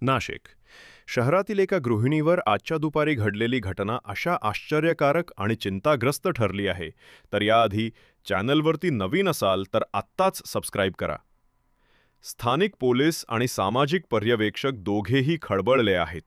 नाशिक शहरातील एका गृहिणीवर आजच्या दुपारी घडलेली घटना अशा आश्चर्यकारक आणि चिंताग्रस्त ठरली आहे, तर याआधी चॅनलवरती नवीन असाल तर आत्ताच सबस्क्राईब करा. स्थानिक पोलीस आणि सामाजिक पर्यवेक्षक दोघेही खळबळले आहेत.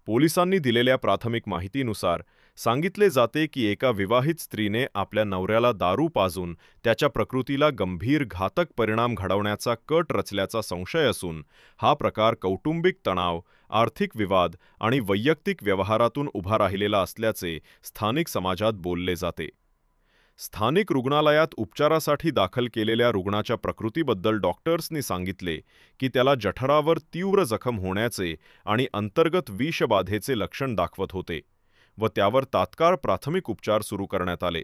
पोलिसांनी दिलेल्या प्राथमिक माहितीनुसार सांगितले जाते की एका विवाहित स्त्रीने आपल्या नवऱ्याला दारू पाजून त्याच्या प्रकृतीला गंभीर घातक परिणाम घडवण्याचा कट रचल्याचा संशय असून हा प्रकार कौटुंबिक तणाव, आर्थिक विवाद आणि वैयक्तिक व्यवहारातून उभा राहिलेला असल्याचे स्थानिक समाजात बोलले जाते. स्थानिक रुग्णालयात उपचारासाठी दाखल केलेल्या रुग्णाच्या प्रकृतीबद्दल डॉक्टर्सनी सांगितले की त्याला जठरावर तीव्र जखम होण्याचे आणि अंतर्गत विषबाधेचे लक्षण दाखवत होते व त्यावर तात्काळ प्राथमिक उपचार सुरू करण्यात आले.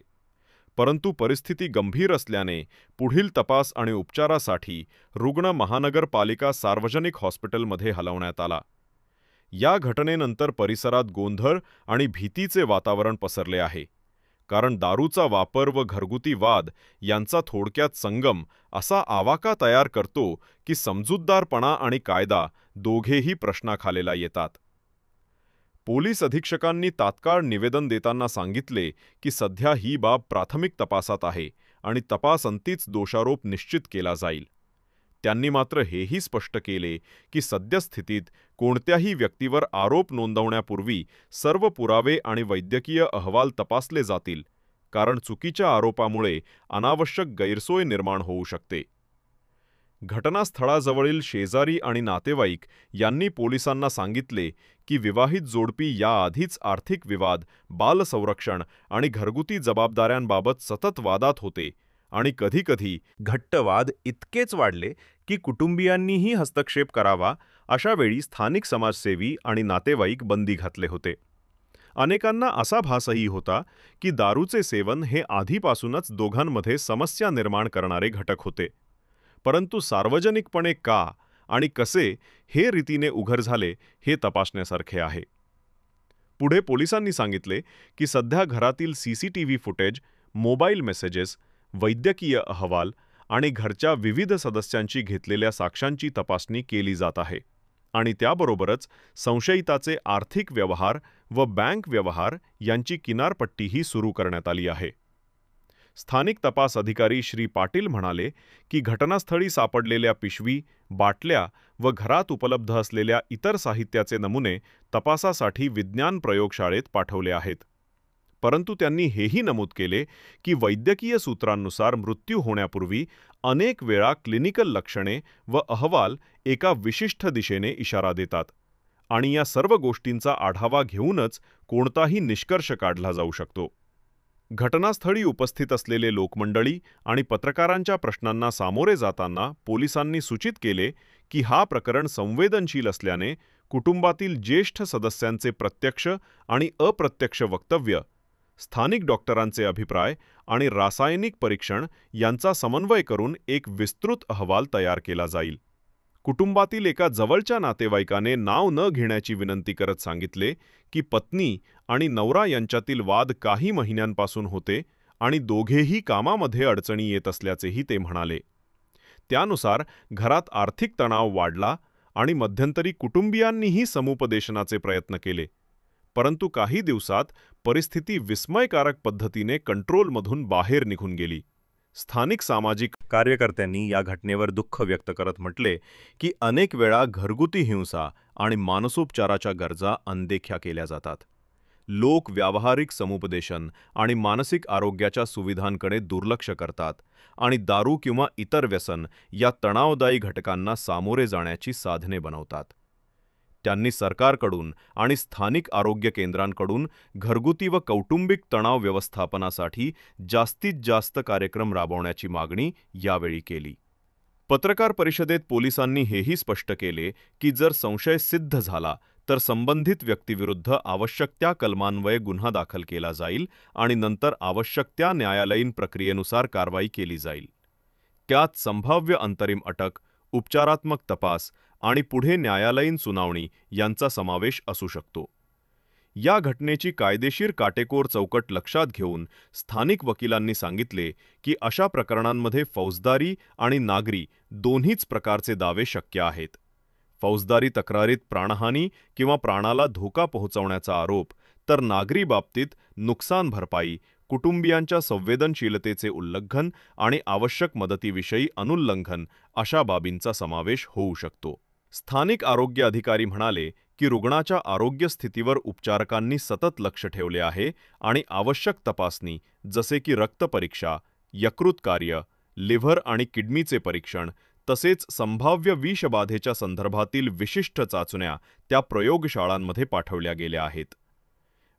परंतु परिस्थिती गंभीर असल्याने पुढील तपास आणि उपचारासाठी रुग्ण महानगरपालिका सार्वजनिक हॉस्पिटलमध्ये हलवण्यात आला. या घटनेनंतर परिसरात गोंधळ आणि भीतीचे वातावरण पसरले आहे, कारण दारूचा वापर व घरगुती वाद यांचा थोडक्यात संगम असा आवाका तयार करतो की समजूतदारपणा आणि कायदा दोघेही प्रश्नाखालेला येतात. पोलीस अधीक्षकांनी तात्काळ निवेदन देताना सांगितले की सध्या ही बाब प्राथमिक तपासात आहे आणि तपासंतीच दोषारोप निश्चित केला जाईल. त्यांनी मात्र हेही स्पष्ट केले की सद्यस्थितीत कोणत्याही व्यक्तीवर आरोप नोंदवण्यापूर्वी सर्व पुरावे आणि वैद्यकीय अहवाल तपासले जातील, कारण चुकीच्या आरोपामुळे अनावश्यक गैरसोय निर्माण होऊ शकते. घटनास्थळाजवळील शेजारी आणि नातेवाईक यांनी पोलिसांना सांगितले की विवाहित जोडपी याआधीच आर्थिक विवाद, बालसंरक्षण आणि घरगुती जबाबदाऱ्यांबाबत सतत वादात होते आणि कधीकधी घट्ट वाद इतकेच वाढले की कुटुंबियांनीही हस्तक्षेप करावा अशा वेळी स्थानिक समाजसेवी आणि नातेवाईक बंदी घातले होते. अनेकांना असा भासही होता की दारूचे सेवन हे आधीपासूनच दोघांमध्ये समस्या निर्माण करणारे घटक होते. परंतु सार्वजनिकपणे का आणि कसे हे रीतीने उघड झाले हे तपासण्यासारखे आहे. पुढे पोलिसांनी सांगितले की सध्या घरातील सीसीटीव्ही फुटेज, मोबाईल मेसेजेस, वैद्यकीय अहवाल आणि घरच्या विविध सदस्यांची घेतलेल्या साक्ष्यांची तपासणी केली जात आहे आणि त्याबरोबरच संशयिताचे आर्थिक व्यवहार व बँक व्यवहार यांची किनारपट्टीही सुरू करण्यात आली आहे. स्थानिक तपास अधिकारी श्री पाटील म्हणाले की घटनास्थळी सापडलेल्या पिशवी, बाटल्या व घरात उपलब्ध असलेल्या इतर साहित्याचे नमुने तपासासाठी विज्ञान प्रयोगशाळेत पाठवले आहेत. परंतु त्यांनी हेही नमूद केले की वैद्यकीय सूत्रांनुसार मृत्यू होण्यापूर्वी अनेक वेळा क्लिनिकल लक्षणे व अहवाल एका विशिष्ट दिशेने इशारा देतात आणि या सर्व गोष्टींचा आढावा घेऊनच कोणताही निष्कर्ष काढला जाऊ शकतो. घटनास्थळी उपस्थित असलेले लोकमंडळी आणि पत्रकारांच्या प्रश्नांना सामोरे जाताना पोलिसांनी सूचित केले की हा प्रकरण संवेदनशील असल्याने कुटुंबातील ज्येष्ठ सदस्यांचे प्रत्यक्ष आणि अप्रत्यक्ष वक्तव्य, स्थानिक डॉक्टरांचे अभिप्राय आणि रासायनिक परीक्षण यांचा समन्वय करून एक विस्तृत अहवाल तयार केला जाईल. कुटुंबातील एका जवळच्या नातेवाईकाने नाव न घेण्याची विनंती करत सांगितले की पत्नी आणि नवरा यांच्यातील वाद काही महिन्यांपासून होते आणि दोघेही कामामध्ये अडचणी येत असल्याचेही ते म्हणाले. त्यानुसार घरात आर्थिक तणाव वाढला आणि मध्यंतरी कुटुंबियांनीही समुपदेशनाचे प्रयत्न केले. परंतु काही दिवसात परिस्थिती विस्मयकारक पद्धतीने कंट्रोलमधून बाहेर निघून गेली. स्थानिक सामाजिक कार्यकर्त्यांनी या घटनेवर दुःख व्यक्त करत म्हटले की अनेक वेळा घरगुती हिंसा आणि मानसोपचाराच्या गरजा अनदेख्या केल्या जातात. लोक व्यावहारिक समुपदेशन आणि मानसिक आरोग्याच्या सुविधांकडे दुर्लक्ष करतात आणि दारू किंवा इतर व्यसन या तणावदायी घटकांना सामोरे जाण्याची साधने बनवतात. त्यांनी सरकारकडून आणि स्थानिक आरोग्य केंद्रांकडून घरगुती व कौटुंबिक तणाव व्यवस्थापनासाठी जास्तीत जास्त कार्यक्रम राबवण्याची मागणी यावेळी केली. पत्रकार परिषदेत पोलिसांनी हेही स्पष्ट केले की जर संशय सिद्ध झाला तर संबंधित व्यक्तीविरुद्ध आवश्यक त्या कलमान्वये गुन्हा दाखल केला जाईल आणि नंतर आवश्यक त्या न्यायालयीन प्रक्रियेनुसार कारवाई केली जाईल. त्यात संभाव्य अंतरिम अटक, उपचारात्मक तपास आणि पुढे न्यायालयीन सुनावणी यांचा समावेश असू शकतो. या घटनेची कायदेशीर काटेकोर चौकट लक्षात घेऊन स्थानिक वकिलांनी सांगितले की अशा प्रकरणांमध्ये फौजदारी आणि नागरी दोन्हीच प्रकारचे दावे शक्य आहेत. फौजदारी तक्रारीत प्राणहानी किंवा प्राणाला धोका पोहोचवण्याचा आरोप, तर नागरी बाबतीत नुकसान भरपाई, कुटुंबियांच्या संवेदनशीलतेचे उल्लंघन आणि आवश्यक मदतीविषयी अनुल्लंघन अशा बाबींचा समावेश होऊ शकतो. स्थानिक आरोग्य अधिकारी म्हणाले की रुग्णाच्या आरोग्य स्थितीवर उपचारकांनी सतत लक्ष ठेवले आहे आणि आवश्यक तपासणी जसे की रक्तपरीक्षा, यकृत कार्य, लिव्हर आणि किडनीचे परीक्षण तसेच संभाव्य विषबाधेच्या संदर्भातील विशिष्ट चाचण्या त्या प्रयोगशाळांमध्ये पाठवल्या गेल्या आहेत.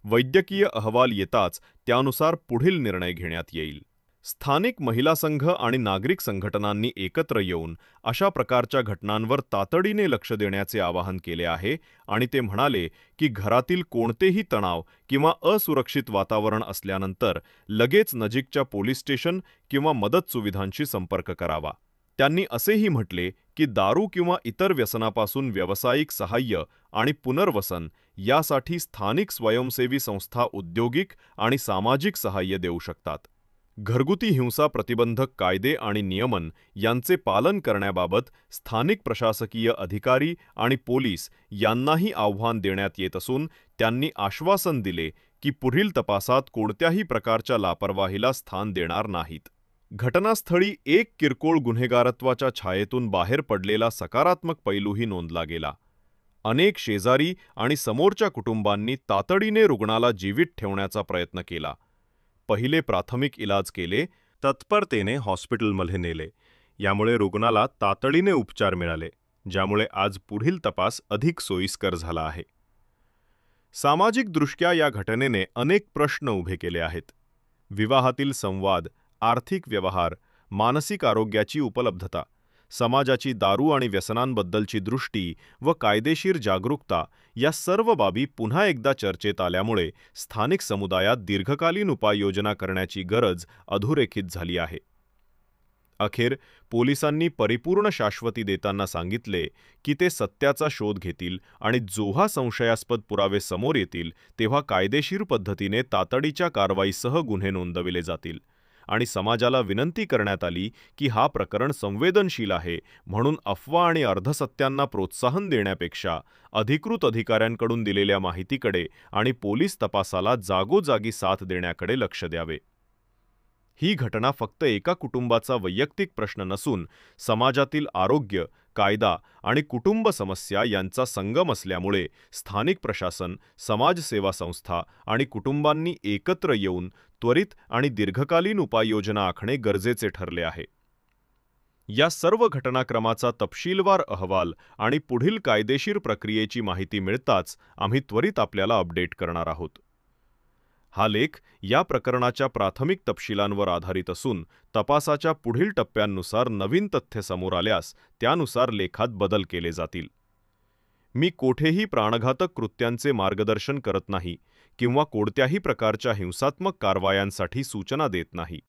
वैद्यकीय अहवाल येताच त्यानुसार पुढील निर्णय घेण्यात येईल. स्थानिक महिला संघ आणि नागरिक संघटनांनी एकत्र येऊन अशा प्रकारच्या घटनांवर तातडीने लक्ष देण्याचे आवाहन केले आहे आणि ते म्हणाले की घरातील कोणतेही तणाव किंवा असुरक्षित वातावरण असल्यानंतर लगेच नजीकच्या पोलीस स्टेशन किंवा मदत सुविधांशी संपर्क करावा. त्यांनी असेही म्हटले की दारू किंवा इतर व्यसनापासून व्यावसायिक सहाय्य आणि पुनर्वसन यासाठी स्थानिक स्वयंसेवी संस्था औद्योगिक आणि सामाजिक सहाय्य देऊ शकतात. घरगुती हिंसा प्रतिबंधक कायदे आणि नियमन यांचे पालन करण्याबाबत स्थानिक प्रशासकीय अधिकारी आणि पोलीस यांनाही आव्हान देण्यात येत असून त्यांनी आश्वासन दिले की पुढील तपासात कोणत्याही प्रकारच्या लापरवाहीला स्थान देणार नाहीत. घटनास्थळी एक किरकोळ गुन्हेगारत्वाच्या छायेतून बाहेर पडलेला सकारात्मक पैलूही नोंदला गेला. अनेक शेजारी आणि समोरच्या कुटुंबांनी तातडीने रुग्णाला जीवित ठेवण्याचा प्रयत्न केला. पहिले प्राथमिक इलाज केले, तत्परतेने हॉस्पिटलमध्ये नेले. यामुळे रुग्णाला तातडीने उपचार मिळाले, ज्यामुळे आज पुढील तपास अधिक सोयीस्कर झाला आहे. सामाजिकदृष्ट्या या घटनेने अनेक प्रश्न उभे केले आहेत. विवाहातील संवाद, आर्थिक व्यवहार, मानसिक आरोग्याची उपलब्धता, समाजाची दारू आणि व्यसनांबद्दलची दृष्टी व कायदेशीर जागरूकता या सर्व बाबी पुन्हा एकदा चर्चेत आल्यामुळे स्थानिक समुदायात दीर्घकालीन उपाययोजना करण्याची गरज अधोरेखित झाली आहे. अखेर पोलिसांनी परिपूर्ण शाश्वती देताना सांगितले की ते सत्याचा शोध घेतील आणि जेव्हा संशयास्पद पुरावे समोर येतील तेव्हा कायदेशीर पद्धतीने तातडीच्या कारवाईसह गुन्हे नोंदविले जातील आणि समाजाला विनंती करण्यात आली की हा प्रकरण संवेदनशील आहे म्हणून अफवा आणि अर्धसत्यांना प्रोत्साहन देण्यापेक्षा अधिकृत अधिकाऱ्यांकडून दिलेल्या माहितीकडे आणि पोलीस तपासाला जागोजागी साथ देण्याकडे लक्ष द्यावे. ही घटना फक्त एका कुटुंबाचा वैयक्तिक प्रश्न नसून समाजातील आरोग्य, कायदा आणि कुटुंब समस्या यांचा संगम असल्यामुळे स्थानिक प्रशासन, समाजसेवा संस्था आणि कुटुंबांनी एकत्र येऊन त्वरित आणि दीर्घकालीन उपाययोजना आखणे गरजेचे ठरले आहे. या सर्व घटनाक्रमाचा तपशीलवार अहवाल आणि पुढील कायदेशीर प्रक्रियेची माहिती मिळताच आम्ही त्वरित आपल्याला अपडेट करणार आहोत. हा लेख या प्रकरणाच्या प्राथमिक तपशिलांवर आधारित असून तपासाच्या पुढील टप्प्यांनुसार नवीन तथ्य समोर आल्यास त्यानुसार लेखात बदल केले जातील. मी कोठेही प्राणघातक कृत्यांचे मार्गदर्शन करत नाही किंवा कोणत्याही प्रकारच्या हिंसात्मक कारवायांसाठी सूचना देत नाही.